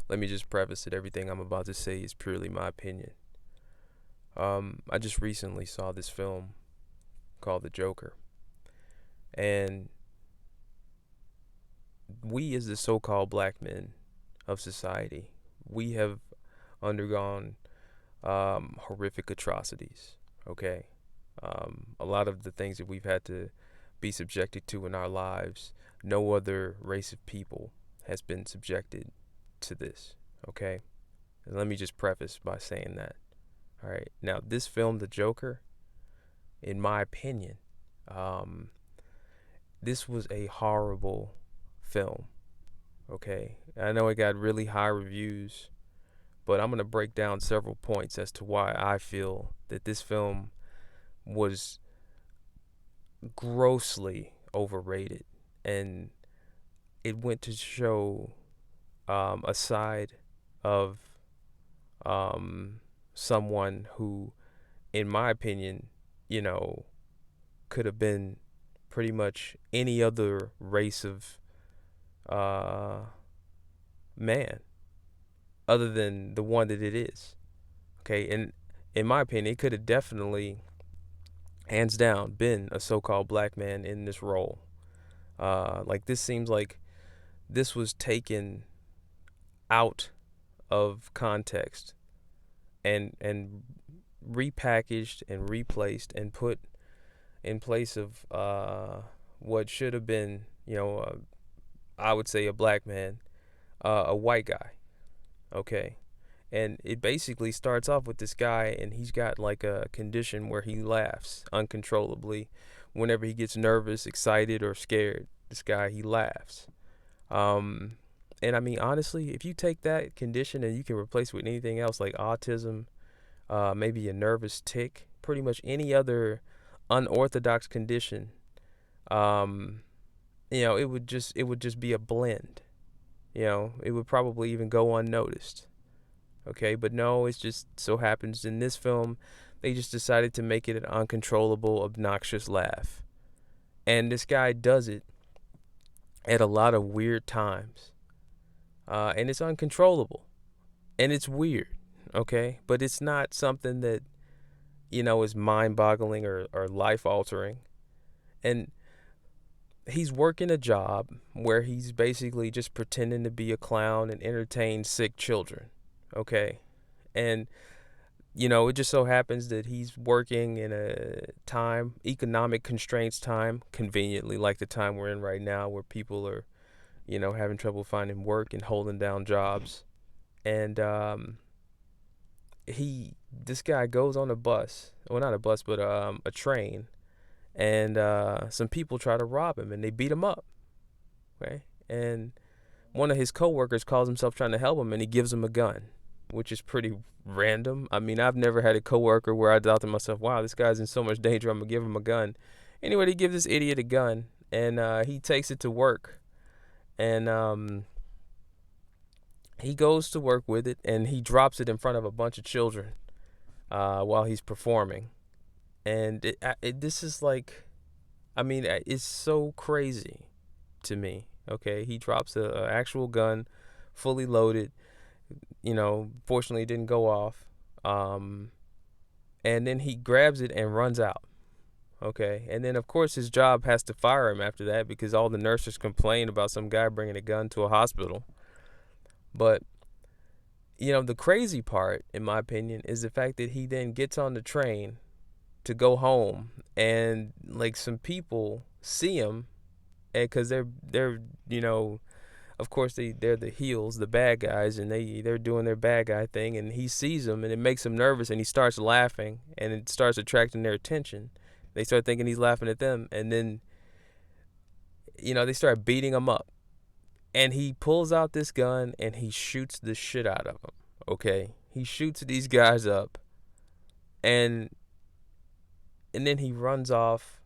Let me just preface it. Everything I'm about to say is purely my opinion. I just recently saw this film called The Joker, and we, as the so-called black men of society, we have undergone horrific atrocities. Okay, a lot of the things that we've had to be subjected to in our lives, no other race of people has been subjected to this. Okay, and let me just preface by saying that. All right, now this film, The Joker, in my opinion, um, this was a horrible film. Okay, I know it got really high reviews, but I'm gonna break down several points as to why I feel that this film was grossly overrated, and it went to show a side of um, someone who, in my opinion, you know, could have been pretty much any other race of uh, man other than the one that it is. Okay, and in my opinion, it could have definitely, hands down, been a so-called black man in this role. Like this seems like this was taken out of context and repackaged and replaced and put in place of what should have been, I would say a black man, a white guy. Okay. And it basically starts off with this guy, and he's got like a condition where he laughs uncontrollably whenever he gets nervous, excited, or scared. This guy, he laughs. Um, and I mean, honestly, if you take that condition and you can replace it with anything else like autism, maybe a nervous tick, pretty much any other unorthodox condition, um, it would just be a blend. It would probably even go unnoticed. Okay, but no, it just so happens in this film, they just decided to make it an uncontrollable, obnoxious laugh. And this guy does it at a lot of weird times. And it's uncontrollable. And it's weird. Okay, but it's not something that, is mind boggling or life altering. And he's working a job where he's basically just pretending to be a clown and entertain sick children. Okay. And it just so happens that he's working in a time, economic constraints time, conveniently like the time we're in right now, where people are, having trouble finding work and holding down jobs. And this guy goes on a bus, well, not a bus, but a train, and some people try to rob him and they beat him up. Okay, and one of his coworkers calls himself trying to help him, and he gives him a gun, which is pretty random. I mean, I've never had a coworker where I thought to myself, wow, this guy's in so much danger, I'm going to give him a gun. Anyway, he gives this idiot a gun, and he takes it to work. And he goes to work with it, and he drops it in front of a bunch of children while he's performing. And this is like, I mean, it's so crazy to me. Okay, he drops a actual gun, fully loaded. Fortunately, it didn't go off. And then he grabs it and runs out. Okay, and then of course his job has to fire him after that because all the nurses complain about some guy bringing a gun to a hospital. But the crazy part, in my opinion, is the fact that he then gets on the train to go home, and like some people see him, and because they're of course they're the heels, the bad guys, and they're doing their bad guy thing, and he sees them, and it makes him nervous, and he starts laughing, and it starts attracting their attention. They start thinking he's laughing at them, and then they start beating him up, and he pulls out this gun and he shoots the shit out of them. Okay, he shoots these guys up, and then he runs off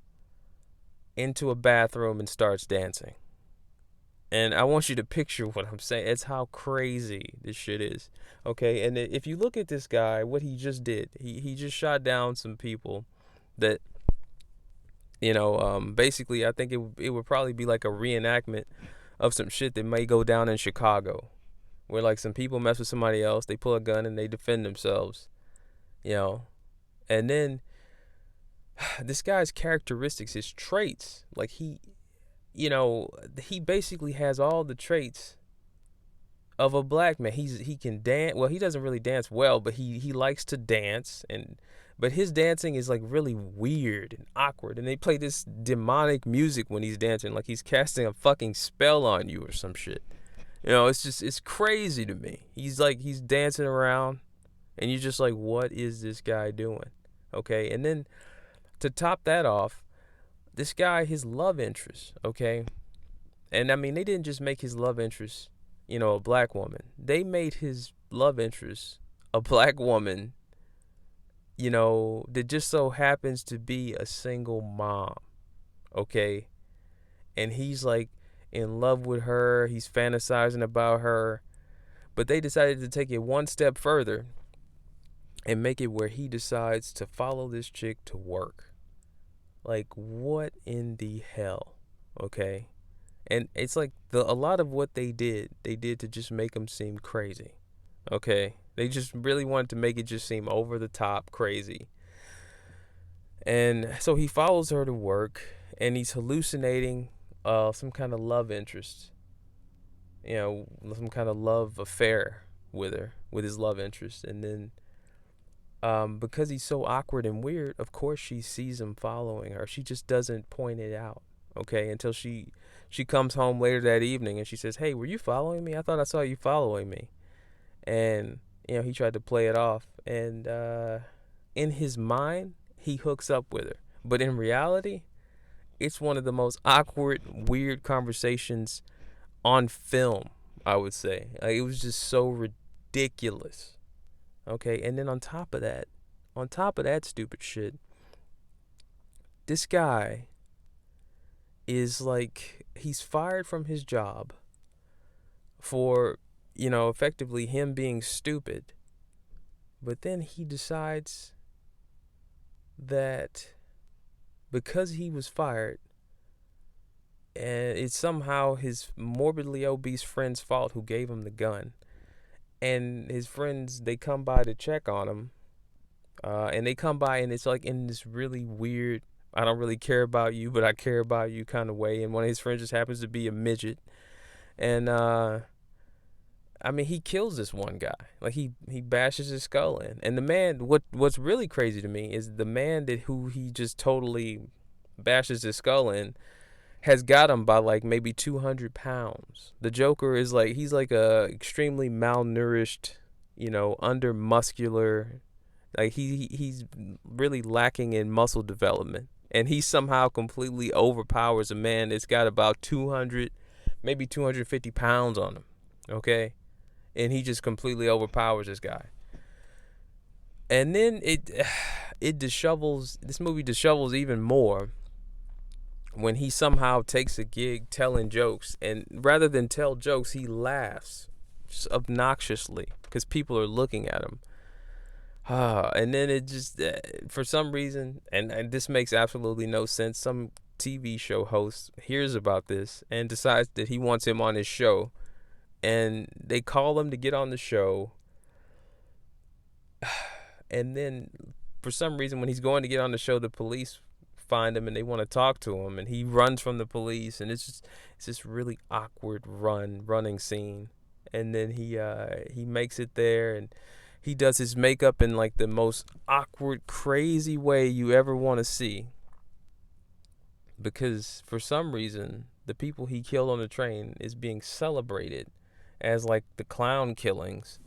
into a bathroom and starts dancing. And I want you to picture what I'm saying. It's how crazy this shit is. Okay, and if you look at this guy, what he just did, he just shot down some people that, basically I think it would probably be like a reenactment of some shit that may go down in Chicago. where like some people mess with somebody else, they pull a gun and they defend themselves, you know. And then this guy's characteristics, his traits, like he, you know, he basically has all the traits of a black man. He can dance. Well, he doesn't really dance well, but he likes to dance, and but his dancing is like really weird and awkward. And they play this demonic music when he's dancing, like he's casting a fucking spell on you or some shit. You know, it's crazy to me. He's dancing around, and you're just like, what is this guy doing? Okay, and then to top that off, this guy, his love interest, okay, and I mean they didn't just make his love interest, you know, a black woman. They made his love interest a black woman, you know, that just so happens to be a single mom, okay? And he's like in love with her, he's fantasizing about her, but they decided to take it one step further and make it where he decides to follow this chick to work. Like, what in the hell, okay? And it's like a lot of what they did to just make him seem crazy, okay? They just really wanted to make it just seem over the top crazy. And so he follows her to work, and he's hallucinating some kind of love interest, you know, some kind of love affair with her, with his love interest. And then because he's so awkward and weird, of course she sees him following her. She just doesn't point it out, okay, until she comes home later that evening and she says, hey, were you following me? I thought I saw you following me. And, you know, he tried to play it off. And in his mind, he hooks up with her. But in reality, it's one of the most awkward, weird conversations on film, I would say. Like, it was just so ridiculous. Okay, and then on top of that stupid shit, this guy is like, he's fired from his job for, you know, effectively him being stupid. But then he decides that because he was fired, and it's somehow his morbidly obese friend's fault who gave him the gun. And his friends, they come by to check on him. And they come by and it's like in this really weird, I don't really care about you, but I care about you kind of way. And one of his friends just happens to be a midget. And I mean, he kills this one guy. Like he bashes his skull in. And the man, what's really crazy to me is the man who he just totally bashes his skull in has got him by like maybe 200 pounds. The Joker is like, he's like a extremely malnourished, you know, under muscular, like he's really lacking in muscle development. And he somehow completely overpowers a man that's got about 200, maybe 250 pounds on him. Okay? And he just completely overpowers this guy. And then this movie dishevels even more when he somehow takes a gig telling jokes, and rather than tell jokes, he laughs just obnoxiously because people are looking at him. And then it just, for some reason, and this makes absolutely no sense, some TV show host hears about this and decides that he wants him on his show, and they call him to get on the show. And then for some reason, when he's going to get on the show, the police find him and they want to talk to him, and he runs from the police, and it's this really awkward running scene. And then he makes it there, and he does his makeup in like the most awkward, crazy way you ever want to see, because for some reason the people he killed on the train is being celebrated as like the clown killings.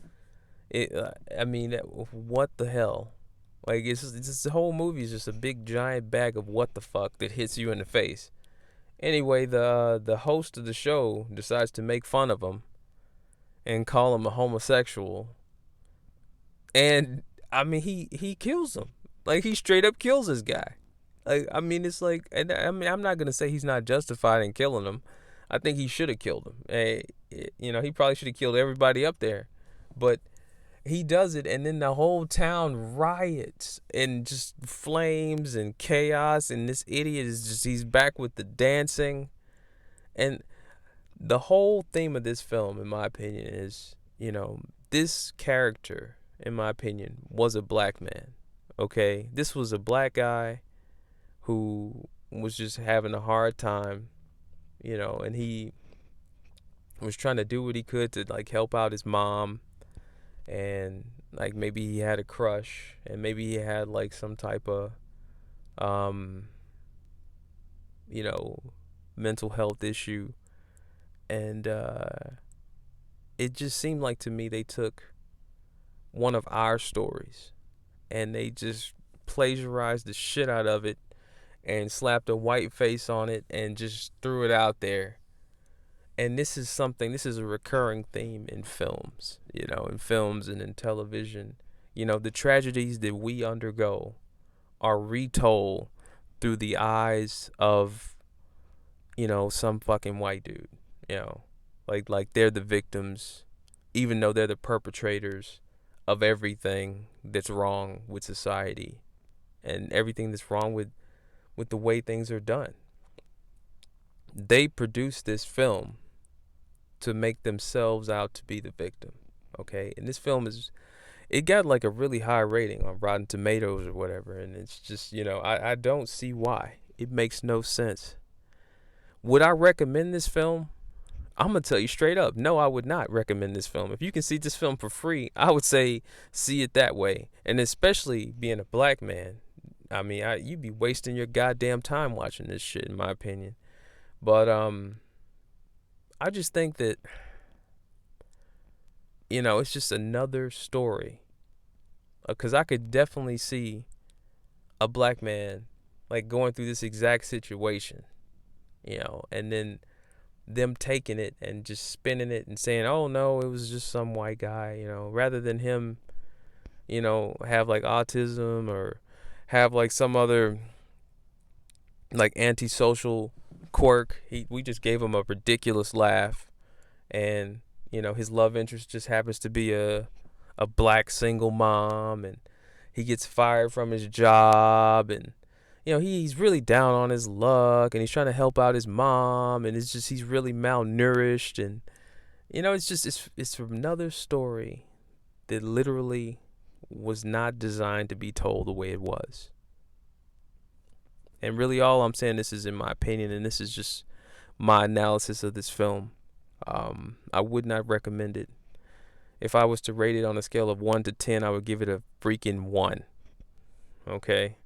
I mean, what the hell? Like, it's just, the whole movie is just a big giant bag of what the fuck that hits you in the face. Anyway, the host of the show decides to make fun of him and call him a homosexual. And I mean, he kills him. Like, he straight up kills this guy. Like, I mean, it's like, and I mean, I'm not gonna say he's not justified in killing him. I think he should have killed him. You know, he probably should have killed everybody up there, but he does it, and then the whole town riots and just flames and chaos, and this idiot is just, he's back with the dancing. And the whole theme of this film, in my opinion, is, you know, this character, in my opinion, was a black man. Okay, this was a black guy who was just having a hard time, and he was trying to do what he could to like help out his mom, and like maybe he had a crush, and maybe he had like some type of um you know mental health issue, and it just seemed like to me they took one of our stories and they just plagiarized the shit out of it and slapped a white face on it and just threw it out there. And this is a recurring theme in films, in films and in television. The tragedies that we undergo are retold through the eyes of, some fucking white dude, you know, like they're the victims, even though they're the perpetrators of everything that's wrong with society and everything that's wrong with the way things are done. They produced this film to make themselves out to be the victim. Okay, and this film it got like a really high rating on Rotten Tomatoes or whatever, and it's just, I don't see why. It makes no sense. Would I recommend this film? I'm gonna tell you straight up, no, I would not recommend this film. If you can see this film for free, I would say see it that way. And especially being a black man, I mean, you'd be wasting your goddamn time watching this shit, in my opinion. But I just think that, it's just another story. Because I could definitely see a black man like going through this exact situation, and then them taking it and just spinning it and saying, oh no, it was just some white guy, rather than him, have like autism or have like some other like antisocial quirk. We just gave him a ridiculous laugh, and his love interest just happens to be a black single mom, and he gets fired from his job, and he's really down on his luck, and he's trying to help out his mom, and it's just he's really malnourished, and it's another story that literally was not designed to be told the way it was. And really all I'm saying, this is in my opinion, and this is just my analysis of this film. I would not recommend it. If I was to rate it on a scale of 1 to 10, I would give it a freaking 1. Okay?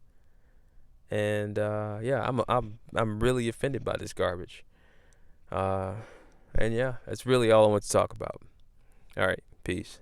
And yeah, I'm really offended by this garbage. And yeah, that's really all I want to talk about. All right, peace.